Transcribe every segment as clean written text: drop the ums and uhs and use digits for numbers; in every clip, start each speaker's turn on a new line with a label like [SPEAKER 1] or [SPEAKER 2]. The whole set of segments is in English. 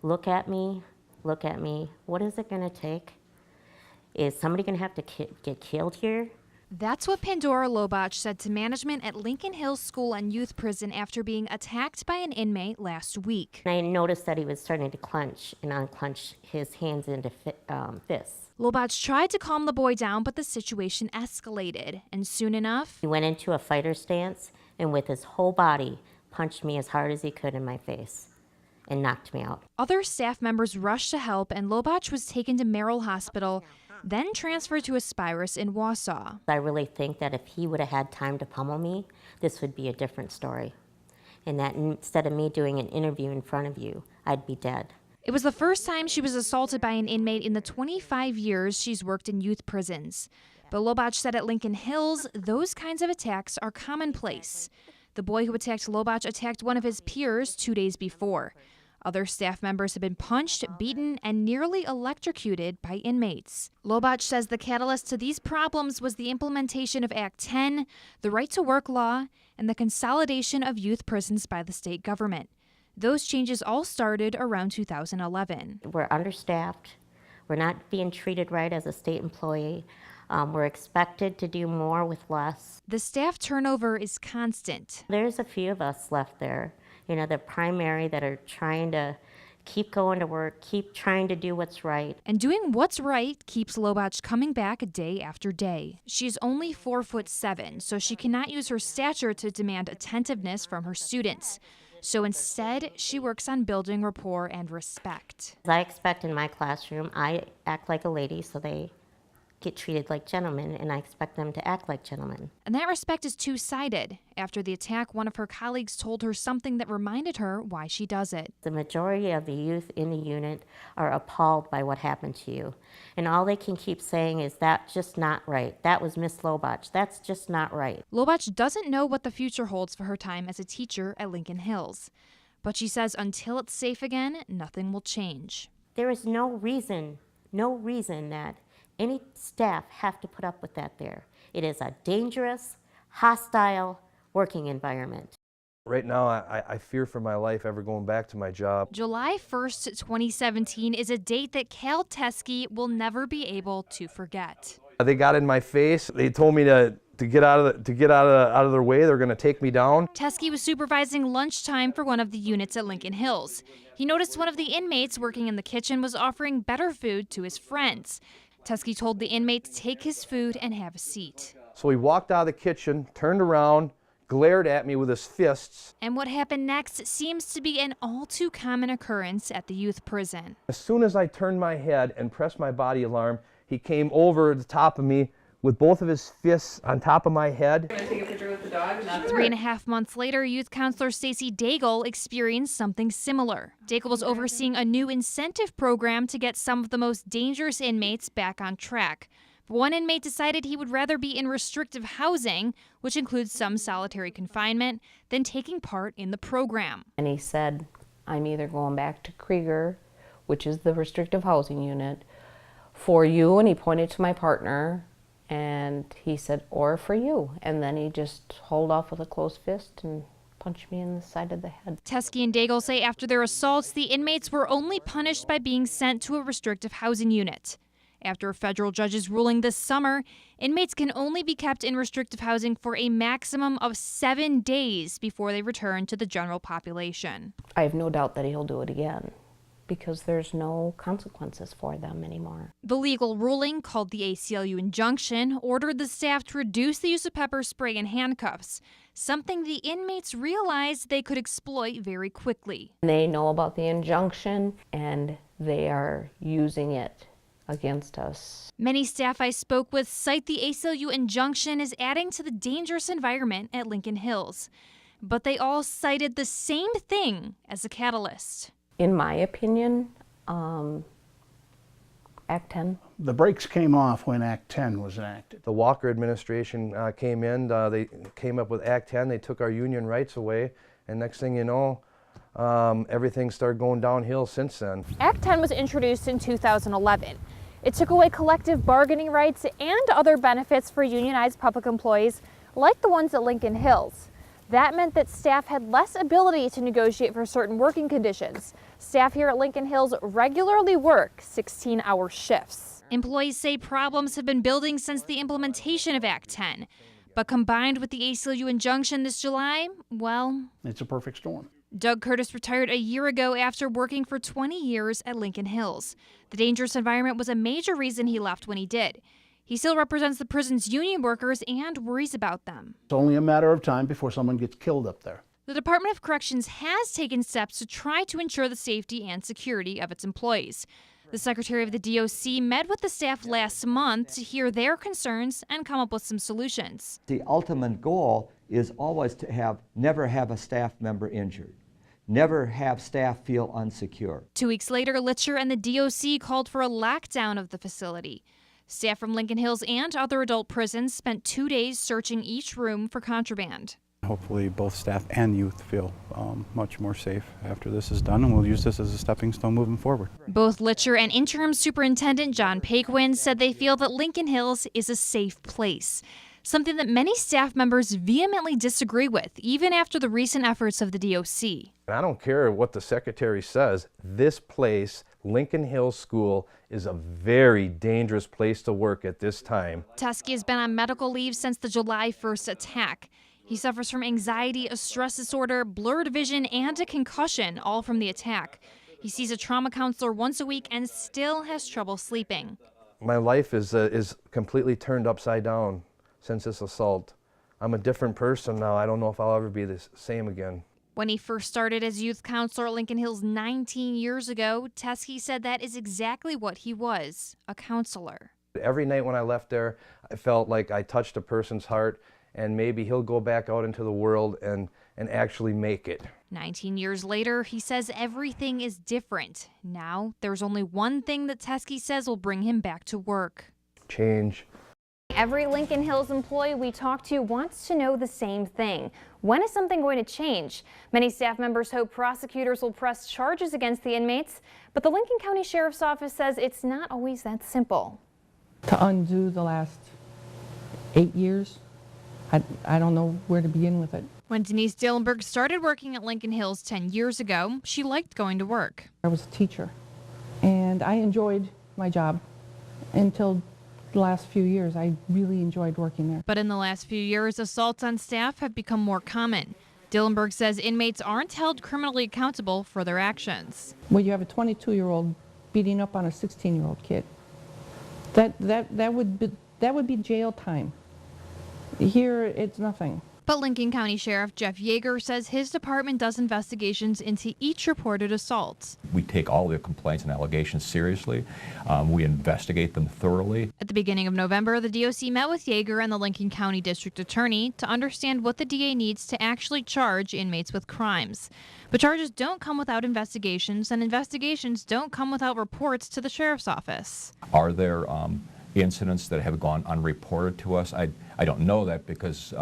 [SPEAKER 1] look at me, look at me. What is it gonna take? Is somebody gonna have to get killed here?
[SPEAKER 2] That's what Pandora Lobach said to management at Lincoln Hills School and Youth Prison after being attacked by an inmate last week.
[SPEAKER 1] I noticed that he was starting to clench and unclench his hands into fists.
[SPEAKER 2] Lobach tried to calm the boy down, but the situation escalated, and soon enough,
[SPEAKER 1] He went into a fighter stance and with his whole body punched me as hard as he could in my face and knocked me out.
[SPEAKER 2] other staff members rushed to help, and Lobach was taken to Merrill Hospital, then transferred to Aspirus in Wausau.
[SPEAKER 1] I really think that if he would have had time to pummel me, this would be a different story. And that instead of me doing an interview in front of you, I'd be dead.
[SPEAKER 2] It was the first time she was assaulted by an inmate in the 25 years she's worked in youth prisons. But Lobach said at Lincoln Hills, those kinds of attacks are commonplace. The boy who attacked Lobach attacked one of his peers 2 days before. Other staff members have been punched, beaten, and nearly electrocuted by inmates. Lobach says the catalyst to these problems was the implementation of Act 10, the Right to Work law, and the consolidation of youth prisons by the state government. Those changes all started around 2011.
[SPEAKER 1] We're understaffed. We're not being treated right as a state employee. We're expected to do more with less.
[SPEAKER 2] The staff turnover is constant.
[SPEAKER 1] There's a few of us left there, the primary that are trying to keep going to work, keep trying to do what's right.
[SPEAKER 2] And doing what's right keeps Lobach coming back day after day. She's only 4'7", so she cannot use her stature to demand attentiveness from her students. So instead, she works on building rapport and respect.
[SPEAKER 1] I expect in my classroom, I act like a lady, so they get treated like gentlemen, and I expect them to act like gentlemen.
[SPEAKER 2] And that respect is two-sided. After the attack, one of her colleagues told her something that reminded her why she does it.
[SPEAKER 1] The majority of the youth in the unit are appalled by what happened to you. And all they can keep saying is, that's just not right. That was Miss Lobach. That's just not right.
[SPEAKER 2] Lobach doesn't know what the future holds for her time as a teacher at Lincoln Hills. But she says until it's safe again, nothing will change.
[SPEAKER 1] There is no reason that any staff have to put up with that there. It is a dangerous, hostile working environment.
[SPEAKER 3] Right now, I fear for my life ever going back to my job.
[SPEAKER 2] July 1st, 2017 is a date that Cal Teskey will never be able to forget.
[SPEAKER 3] They got in my face. They told me to get out of their way. They're going to take me down.
[SPEAKER 2] Teskey was supervising lunchtime for one of the units at Lincoln Hills. He noticed one of the inmates working in the kitchen was offering better food to his friends. Teskey told the inmate to take his food and have a seat.
[SPEAKER 3] So he walked out of the kitchen, turned around, glared at me with his fists.
[SPEAKER 2] And what happened next seems to be an all too common occurrence at the youth prison.
[SPEAKER 3] As soon as I turned my head and pressed my body alarm, he came over the top of me with both of his fists on top of my head.
[SPEAKER 4] Can I take a picture with the dog?
[SPEAKER 2] 3.5 months later, youth counselor Stacy Daigle experienced something similar. Daigle was overseeing a new incentive program to get some of the most dangerous inmates back on track. But one inmate decided he would rather be in restrictive housing, which includes some solitary confinement, than taking part in the program.
[SPEAKER 5] And he said, I'm either going back to Krieger, which is the restrictive housing unit, for you, and he pointed to my partner, and he said, or for you. And then he just hauled off with a closed fist and punched me in the side of the head.
[SPEAKER 2] Teskey and Daigle say after their assaults, the inmates were only punished by being sent to a restrictive housing unit. After a federal judge's ruling this summer, inmates can only be kept in restrictive housing for a maximum of 7 days before they return to the general population.
[SPEAKER 5] I have no doubt that he'll do it again, because there's no consequences for them anymore.
[SPEAKER 2] The legal ruling, called the ACLU injunction, ordered the staff to reduce the use of pepper spray and handcuffs, something the inmates realized they could exploit very quickly.
[SPEAKER 5] They know about the injunction, and they are using it against us.
[SPEAKER 2] Many staff I spoke with cite the ACLU injunction as adding to the dangerous environment at Lincoln Hills. But they all cited the same thing as a catalyst.
[SPEAKER 5] In my opinion, Act 10.
[SPEAKER 6] The brakes came off when Act 10 was enacted.
[SPEAKER 3] The Walker administration came in, they came up with Act 10, they took our union rights away, and next thing you know, everything started going downhill since then.
[SPEAKER 2] Act 10 was introduced in 2011. It took away collective bargaining rights and other benefits for unionized public employees like the ones at Lincoln Hills.
[SPEAKER 4] That meant that staff had less ability to negotiate for certain working conditions. Staff here at Lincoln Hills regularly work 16-hour shifts.
[SPEAKER 2] Employees say problems have been building since the implementation of Act 10. But combined with the ACLU injunction this July, well,
[SPEAKER 6] It's a perfect storm.
[SPEAKER 2] Doug Curtis retired a year ago after working for 20 years at Lincoln Hills. The dangerous environment was a major reason he left when he did. He still represents the prison's union workers and worries about them.
[SPEAKER 6] It's only a matter of time before someone gets killed up there.
[SPEAKER 2] The Department of Corrections has taken steps to try to ensure the safety and security of its employees. The Secretary of the DOC met with the staff last month to hear their concerns and come up with some solutions.
[SPEAKER 7] The ultimate goal is always to never have a staff member injured, never have staff feel unsecure. 2
[SPEAKER 2] weeks later, Litcher and the DOC called for a lockdown of the facility. Staff from Lincoln Hills and other adult prisons spent 2 days searching each room for contraband.
[SPEAKER 8] Hopefully both staff and youth feel much more safe after this is done, and we'll use this as a stepping stone moving forward.
[SPEAKER 2] Both Litcher and Interim Superintendent John Paquin said they feel that Lincoln Hills is a safe place, something that many staff members vehemently disagree with, even after the recent efforts of the DOC.
[SPEAKER 3] I don't care what the secretary says, this place, Lincoln Hills School, is a very dangerous place to work at this time.
[SPEAKER 2] Teskey has been on medical leave since the July 1st attack. He suffers from anxiety, a stress disorder, blurred vision, and a concussion, all from the attack. He sees a trauma counselor once a week and still has trouble sleeping.
[SPEAKER 3] My life is completely turned upside down since this assault. I'm a different person now. I don't know if I'll ever be the same again.
[SPEAKER 2] When he first started as youth counselor at Lincoln Hills 19 years ago, Teskey said that is exactly what he was, a counselor.
[SPEAKER 3] Every night when I left there, I felt like I touched a person's heart, and maybe he'll go back out into the world and actually make it.
[SPEAKER 2] 19 years later, he says everything is different. Now, there's only one thing that Teskey says will bring him back to work.
[SPEAKER 3] Change.
[SPEAKER 4] Every Lincoln Hills employee we talk to wants to know the same thing. When is something going to change? Many staff members hope prosecutors will press charges against the inmates, but the Lincoln County Sheriff's Office says it's not always that simple.
[SPEAKER 9] To undo the last 8 years, I don't know where to begin with it.
[SPEAKER 2] When Denise Dillenberg started working at Lincoln Hills 10 years ago, she liked going to work.
[SPEAKER 9] I was a teacher, and I enjoyed my job until the last few years. I really enjoyed working there.
[SPEAKER 2] But in the last few years, assaults on staff have become more common. Dillenberg says inmates aren't held criminally accountable for their actions.
[SPEAKER 9] When you have a 22-year-old beating up on a 16-year-old kid, that would be jail time. Here, it's nothing.
[SPEAKER 2] But Lincoln County Sheriff Jeff Yeager says his department does investigations into each reported assault.
[SPEAKER 10] We take all the complaints and allegations seriously. We investigate them thoroughly.
[SPEAKER 2] At the beginning of November, the DOC met with Yeager and the Lincoln County District Attorney to understand what the DA needs to actually charge inmates with crimes. But charges don't come without investigations, and investigations don't come without reports to the Sheriff's Office.
[SPEAKER 10] Are there incidents that have gone unreported to us? I don't know that because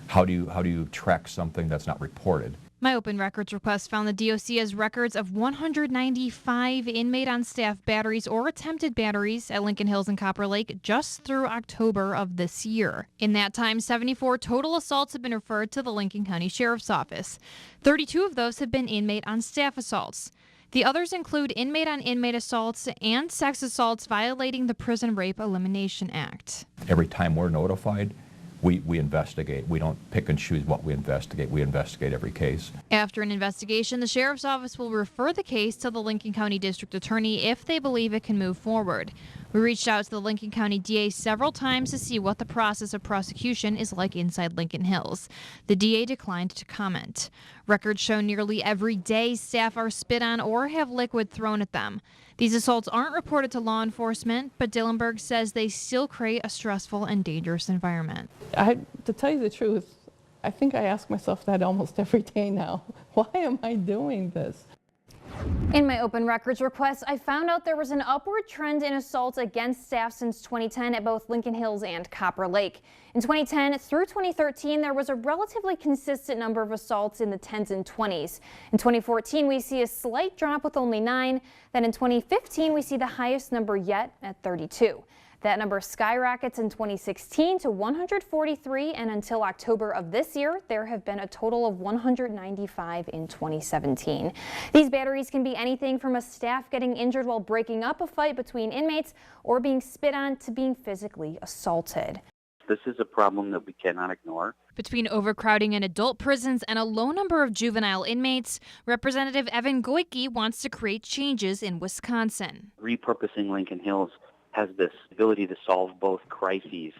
[SPEAKER 10] how do you track something that's not reported?
[SPEAKER 2] My open records request found the DOC has records of 195 inmate on staff batteries or attempted batteries at Lincoln Hills and Copper Lake just through October of this year. In that time, 74 total assaults have been referred to the Lincoln County Sheriff's Office. 32 of those have been inmate on staff assaults. The others include inmate on inmate assaults and sex assaults violating the Prison Rape Elimination Act.
[SPEAKER 10] Every time we're notified, we investigate. We don't pick and choose what we investigate. We investigate every case.
[SPEAKER 2] After an investigation, the Sheriff's Office will refer the case to the Lincoln County District Attorney if they believe it can move forward. We reached out to the Lincoln County DA several times to see what the process of prosecution is like inside Lincoln Hills. The DA declined to comment. Records show nearly every day staff are spit on or have liquid thrown at them. These assaults aren't reported to law enforcement, but Dillenberg says they still create a stressful and dangerous environment.
[SPEAKER 9] To tell you the truth, I think I ask myself that almost every day now. Why am I doing this?
[SPEAKER 4] In my open records request, I found out there was an upward trend in assaults against staff since 2010 at both Lincoln Hills and Copper Lake. In 2010 through 2013, there was a relatively consistent number of assaults in the 10s and 20s. In 2014, we see a slight drop with only 9. Then in 2015, we see the highest number yet at 32. That number skyrockets in 2016 to 143, and until October of this year, there have been a total of 195 in 2017. These batteries can be anything from a staff getting injured while breaking up a fight between inmates or being spit on to being physically assaulted.
[SPEAKER 11] This is a problem that we cannot ignore.
[SPEAKER 2] Between overcrowding in adult prisons and a low number of juvenile inmates, Representative Evan Goyke wants to create changes in Wisconsin.
[SPEAKER 11] Repurposing Lincoln Hills has this ability to solve both crises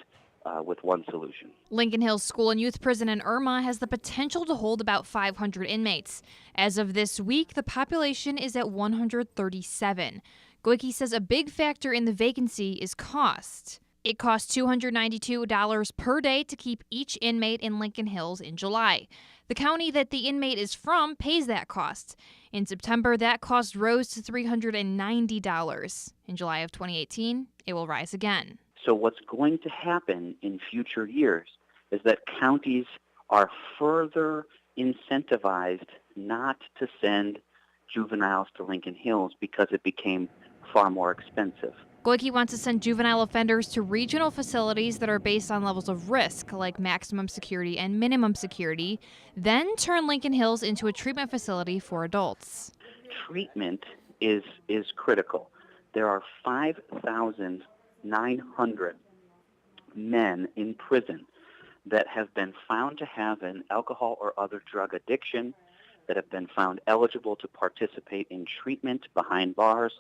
[SPEAKER 11] with one solution.
[SPEAKER 2] Lincoln Hills School and Youth Prison in Irma has the potential to hold about 500 inmates. As of this week, the population is at 137. Goyke says a big factor in the vacancy is cost. It costs $292 per day to keep each inmate in Lincoln Hills in July. The county that the inmate is from pays that cost. In September, that cost rose to $390. In July of 2018, it will rise again.
[SPEAKER 11] So what's going to happen in future years is that counties are further incentivized not to send juveniles to Lincoln Hills because it became far more expensive.
[SPEAKER 2] Goyke wants to send juvenile offenders to regional facilities that are based on levels of risk, like maximum security and minimum security, then turn Lincoln Hills into a treatment facility for adults.
[SPEAKER 11] Treatment is critical. There are 5,900 men in prison that have been found to have an alcohol or other drug addiction, that have been found eligible to participate in treatment behind bars,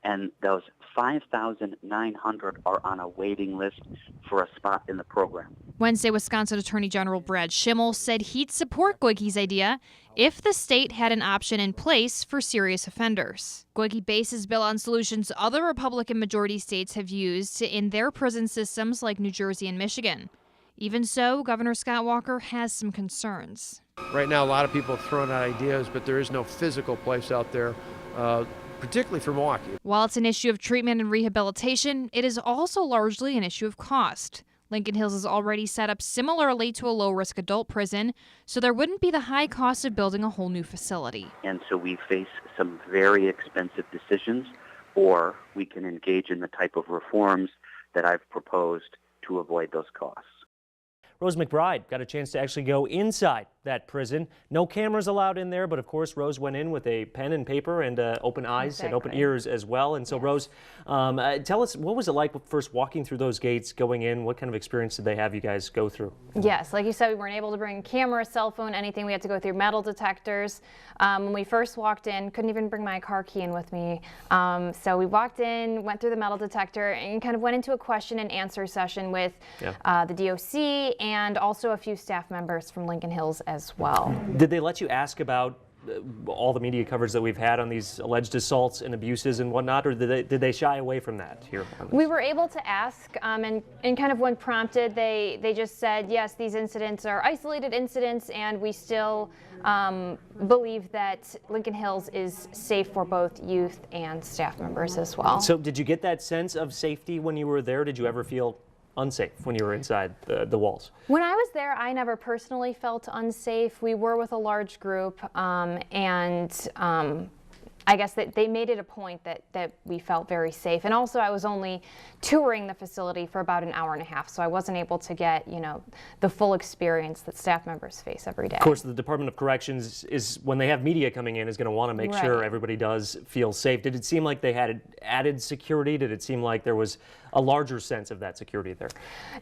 [SPEAKER 11] and those 5,900 are on a waiting list for a spot in the program.
[SPEAKER 2] Wednesday, Wisconsin Attorney General Brad Schimmel said he'd support Goyke's idea if the state had an option in place for serious offenders. Goyke based his bill on solutions other Republican majority states have used in their prison systems like New Jersey and Michigan. Even so, Governor Scott Walker has some concerns.
[SPEAKER 12] Right now, a lot of people have thrown out ideas, but there is no physical place out there, particularly for Milwaukee.
[SPEAKER 2] While it's an issue of treatment and rehabilitation, it is also largely an issue of cost. Lincoln Hills is already set up similarly to a low-risk adult prison, so there wouldn't be the high cost of building a whole new facility.
[SPEAKER 11] And so we face some very expensive decisions, or we can engage in the type of reforms that I've proposed to avoid those costs.
[SPEAKER 13] Rose McBride got a chance to actually go inside that prison. No cameras allowed in there, but of course Rose went in with a pen and paper and open eyes and open ears as well. And so Rose, tell us, what was it like first walking through those gates, going in? What kind of experience did they have you guys go through?
[SPEAKER 4] Yes, like you said, we weren't able to bring camera, cell phone, anything. We had to go through metal detectors. When we first walked in, couldn't even bring my car key in with me. So we walked in, went through the metal detector, and kind of went into a question and answer session with the DOC and also a few staff members from Lincoln Hills as well.
[SPEAKER 13] Did they let you ask about all the media coverage that we've had on these alleged assaults and abuses and whatnot, or did they shy away from that here?
[SPEAKER 4] We were able to ask, and kind of when prompted, they just said, yes, these incidents are isolated incidents, and we still believe that Lincoln Hills is safe for both youth and staff members as well.
[SPEAKER 13] So did you get that sense of safety when you were there? Did you ever feel unsafe when you were inside the walls?
[SPEAKER 4] When I was there, I never personally felt unsafe. We were with a large group, and I guess that they made it a point that we felt very safe. And also, I was only touring the facility for about an hour and a half, so I wasn't able to get, the full experience that staff members face every day.
[SPEAKER 13] Of course, the Department of Corrections is, when they have media coming in, is going to want to make sure everybody does feel safe. Did it seem like they had added security? Did it seem like there was a larger sense of that security there?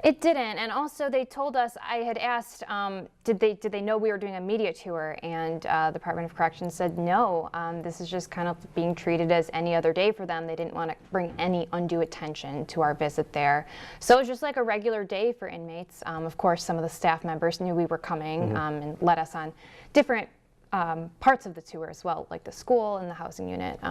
[SPEAKER 4] It didn't, and also they told us, I had asked, did they know we were doing a media tour, and the Department of Corrections said no, this is just kind of being treated as any other day for them. They didn't want to bring any undue attention to our visit there. So it was just like a regular day for inmates. Of course, some of the staff members knew we were coming and led us on different parts of the tour as well, like the school and the housing unit.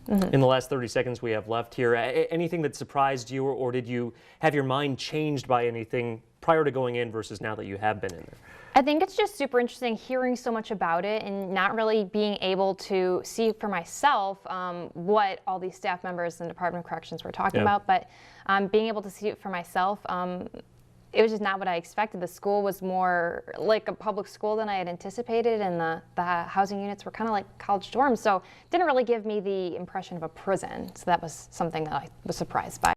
[SPEAKER 13] In the last 30 seconds we have left here, anything that surprised you, or did you have your mind changed by anything prior to going in versus now that you have been in there?
[SPEAKER 4] I think it's just super interesting hearing so much about it and not really being able to see for myself what all these staff members in the Department of Corrections were talking about, but being able to see it for myself, it was just not what I expected. The school was more like a public school than I had anticipated, and the housing units were kind of like college dorms, so it didn't really give me the impression of a prison. So that was something that I was surprised by.